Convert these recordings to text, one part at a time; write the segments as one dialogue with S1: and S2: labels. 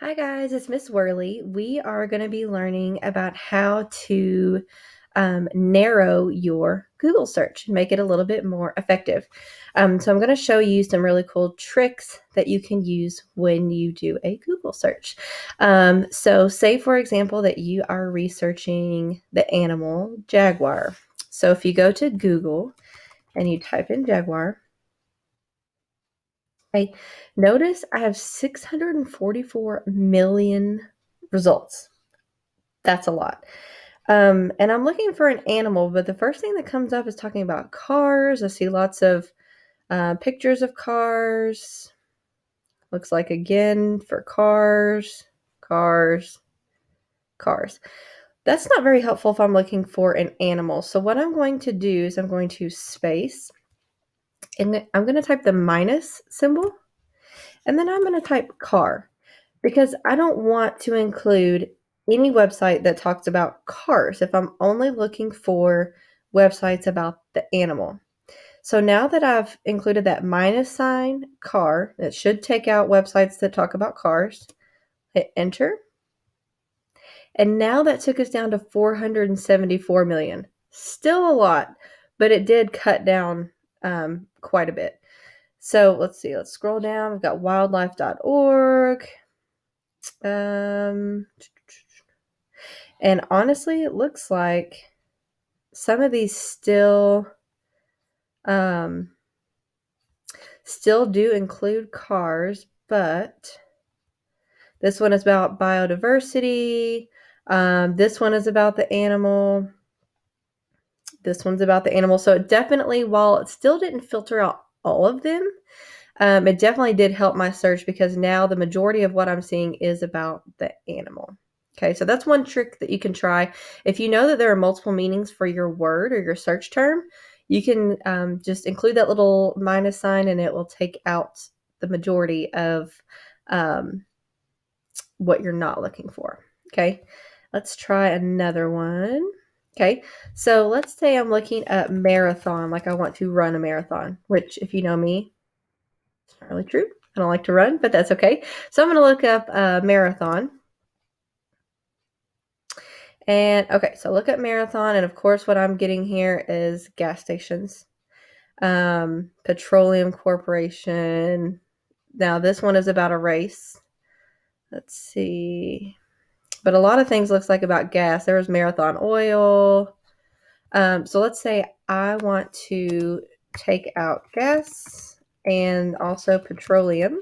S1: Hi guys, it's Miss Worley. We are going to be learning about how to narrow your Google search and make it a little bit more effective. So I'm going to show you some really cool tricks that you can use when you do a Google search. So say, for example, that you are researching the animal jaguar. So if you go to Google and you type in jaguar, okay, notice I have 644 million results. That's a lot. And I'm looking for an animal, but the first thing that comes up is talking about cars. I see lots of pictures of cars. Looks like again for cars, cars, cars. That's not very helpful if I'm looking for an animal. So what I'm going to do is I'm going to space, and I'm going to type the minus symbol, and then I'm going to type car, because I don't want to include any website that talks about cars if I'm only looking for websites about the animal. So now that I've included that minus sign car, it should take out websites that talk about cars. Hit enter. And now that took us down to 474 million. Still a lot, but it did cut down quite a bit. So let's see, let's scroll down. We've got wildlife.org. And honestly, it looks like some of these still do include cars, but this one is about biodiversity. This one is about the animal. This one's about the animal. So it definitely, while it still didn't filter out all of them, it definitely did help my search, because now the majority of what I'm seeing is about the animal. Okay, so that's one trick that you can try. If you know that there are multiple meanings for your word or your search term, you can just include that little minus sign, and it will take out the majority of what you're not looking for. Okay, let's try another one. Okay, so let's say I'm looking at marathon, like I want to run a marathon, which, if you know me, it's not really true. I don't like to run, but that's okay. So I'm going to look up marathon. And okay, so look at marathon. And of course, what I'm getting here is gas stations, petroleum corporation. Now, this one is about a race. Let's see. But a lot of things looks like about gas. There was marathon oil. So let's say I want to take out gas and also petroleum.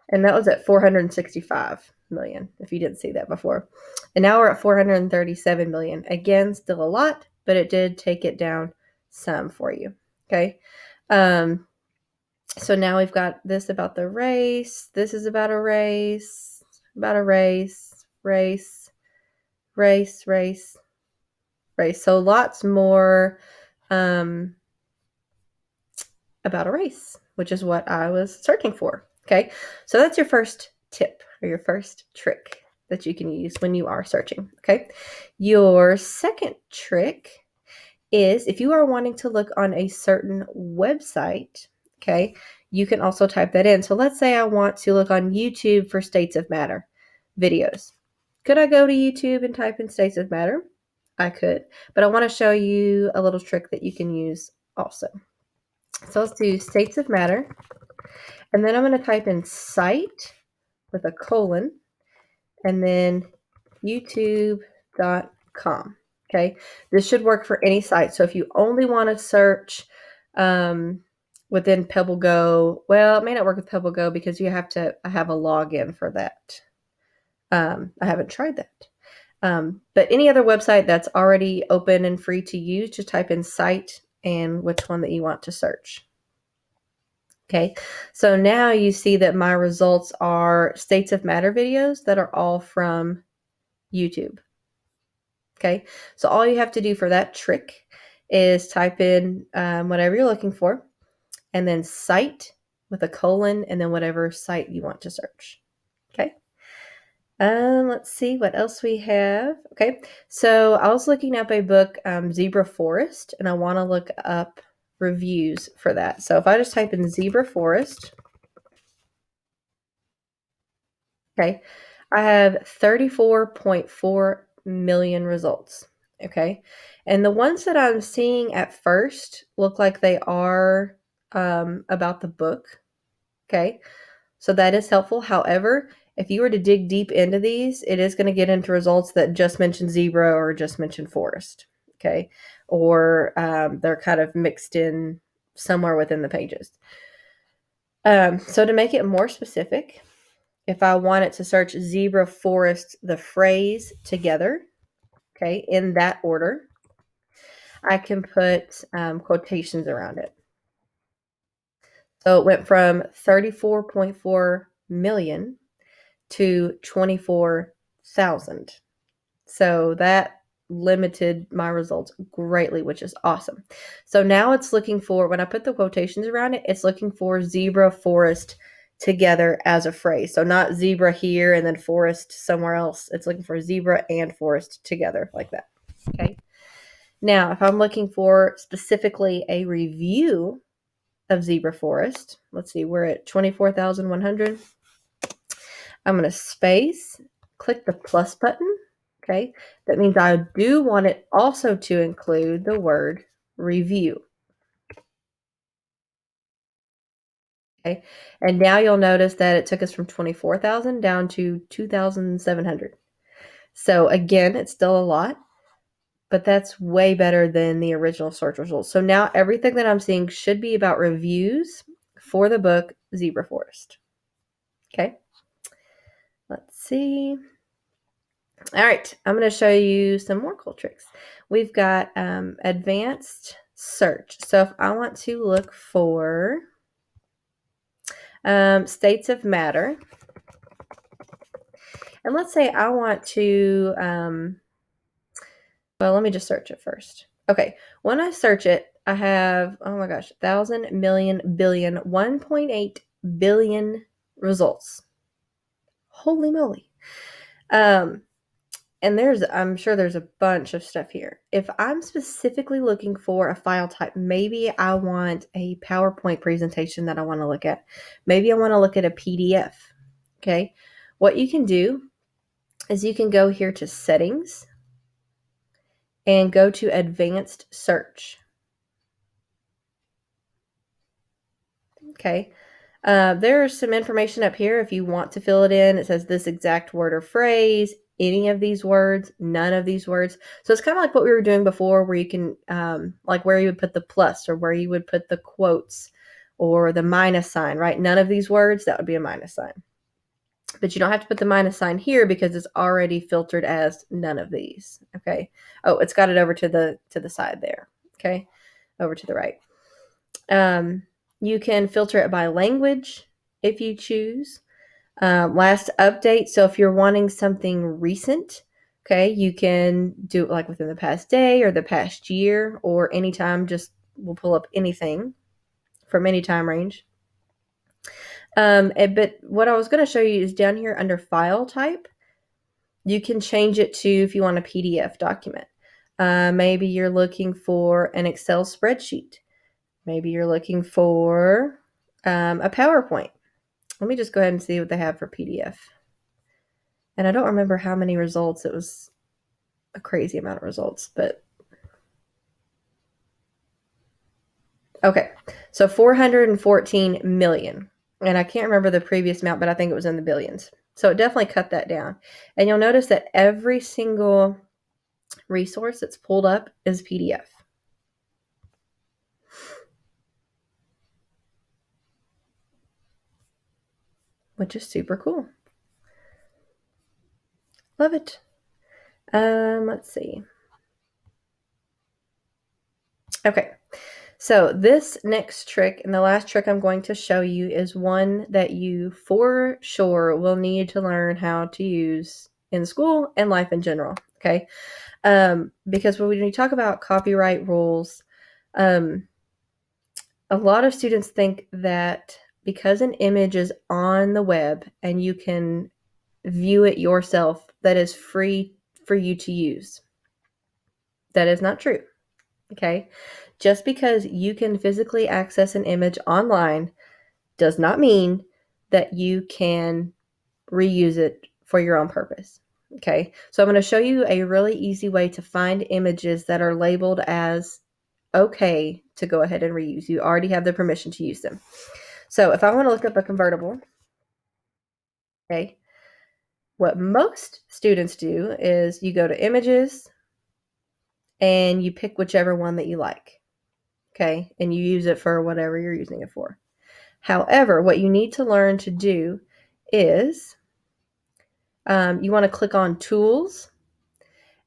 S1: And that was at 465 million, if you didn't see that before. And now we're at 437 million. Again, still a lot, but it did take it down some for you. Okay. So now we've got this about the race. This is about a race, race. So lots more about a race, which is what I was searching for. Okay, so that's your first tip or your first trick that you can use when you are searching. Okay, your second trick is if you are wanting to look on a certain website, okay, you can also type that in. So let's say I want to look on YouTube for States of Matter videos. Could I go to YouTube and type in States of Matter? I could, but I want to show you a little trick that you can use also. So let's do States of Matter. And then I'm going to type in site with a colon and then youtube.com. Okay. This should work for any site. So if you only want to search within PebbleGo, well, it may not work with PebbleGo because I have a login for that. I haven't tried that. But any other website that's already open and free to use, just type in site and which one that you want to search. Okay, so now you see that my results are States of Matter videos that are all from YouTube. Okay, so all you have to do for that trick is type in whatever you're looking for, and then site with a colon, and then whatever site you want to search. Okay. Let's see what else we have. Okay, so I was looking up a book, Zebra Forest, and I want to look up reviews for that. So if I just type in Zebra Forest, Okay. I have 34.4 million results. Okay. And the ones that I'm seeing at first look like they are about the book. Okay. So that is helpful. However, if you were to dig deep into these, it is going to get into results that just mention zebra or just mention forest. Okay. Or they're kind of mixed in somewhere within the pages. So to make it more specific, if I wanted to search zebra forest, the phrase together, okay, in that order, I can put quotations around it. So it went from 34.4 million to 24,000. So that limited my results greatly, which is awesome. So now it's looking for, when I put the quotations around it, it's looking for zebra forest together as a phrase. So not zebra here and then forest somewhere else. It's looking for zebra and forest together like that. Okay. Now, if I'm looking for specifically a review of zebra forest, let's see, we're at 24,100. I'm going to space, click the plus button. Okay. That means I do want it also to include the word review. Okay. And now you'll notice that it took us from 24,000 down to 2,700. So again, it's still a lot, but that's way better than the original search results. So now everything that I'm seeing should be about reviews for the book Zebra Forest. Okay. Let's see. All right, I'm going to show you some more cool tricks. We've got advanced search. So if I want to look for states of matter, and let's say I want to, well, let me just search it first. Okay, when I search it, I have, oh my gosh, 1,000, million, billion, 1.8 billion results. Holy moly. And I'm sure there's a bunch of stuff here. If I'm specifically looking for a file type, maybe I want a PowerPoint presentation that I want to look at. Maybe I want to look at a PDF. Okay. What you can do is you can go here to settings and go to advanced search. Okay. There's some information up here if you want to fill it in. It says this exact word or phrase, any of these words, none of these words. So it's kind of like what we were doing before, where you can, like where you would put the plus or where you would put the quotes or the minus sign, right? None of these words, that would be a minus sign. But you don't have to put the minus sign here because it's already filtered as none of these. Okay. Oh, it's got it over to the side there. Okay. Over to the right. You can filter it by language if you choose. Last update. So if you're wanting something recent, okay, you can do it like within the past day or the past year or anytime. Just we'll pull up anything from any time range. But what I was going to show you is down here under file type. You can change it to if you want a PDF document. Maybe you're looking for an Excel spreadsheet. Maybe you're looking for a PowerPoint. Let me just go ahead and see what they have for PDF. And I don't remember how many results. It was a crazy amount of results, but okay. So 414 million. And I can't remember the previous amount, but I think it was in the billions. So it definitely cut that down. And you'll notice that every single resource that's pulled up is PDF. Which is super cool. Love it. Let's see. Okay. So this next trick and the last trick I'm going to show you is one that you for sure will need to learn how to use in school and life in general. Okay. Because when we talk about copyright rules, a lot of students think that because an image is on the web and you can view it yourself, that is free for you to use. That is not true. Okay. Just because you can physically access an image online does not mean that you can reuse it for your own purpose. Okay, so I'm going to show you a really easy way to find images that are labeled as okay to go ahead and reuse. You already have the permission to use them. So if I want to look up a convertible, okay, what most students do is you go to images and you pick whichever one that you like, okay, and you use it for whatever you're using it for. However, what you need to learn to do is you want to click on Tools,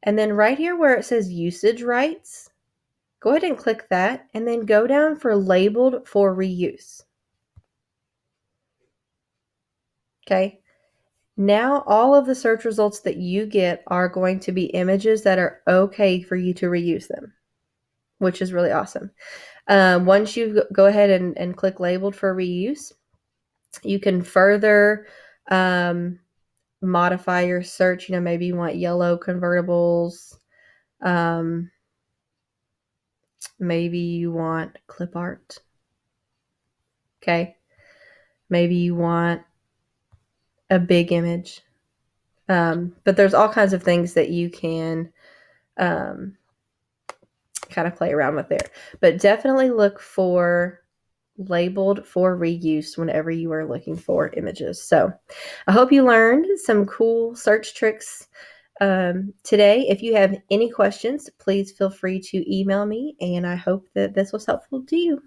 S1: and then right here where it says Usage Rights, go ahead and click that, and then go down for Labeled for Reuse. Okay, now all of the search results that you get are going to be images that are okay for you to reuse them, which is really awesome. Once you go ahead and click Labeled for Reuse, you can further modify your search. Maybe you want yellow convertibles. Maybe you want clip art. Okay. Maybe you want a big image. But there's all kinds of things that you can kind of play around with there. But definitely look for labeled for reuse whenever you are looking for images. So I hope you learned some cool search tricks today. If you have any questions, please feel free to email me, and I hope that this was helpful to you.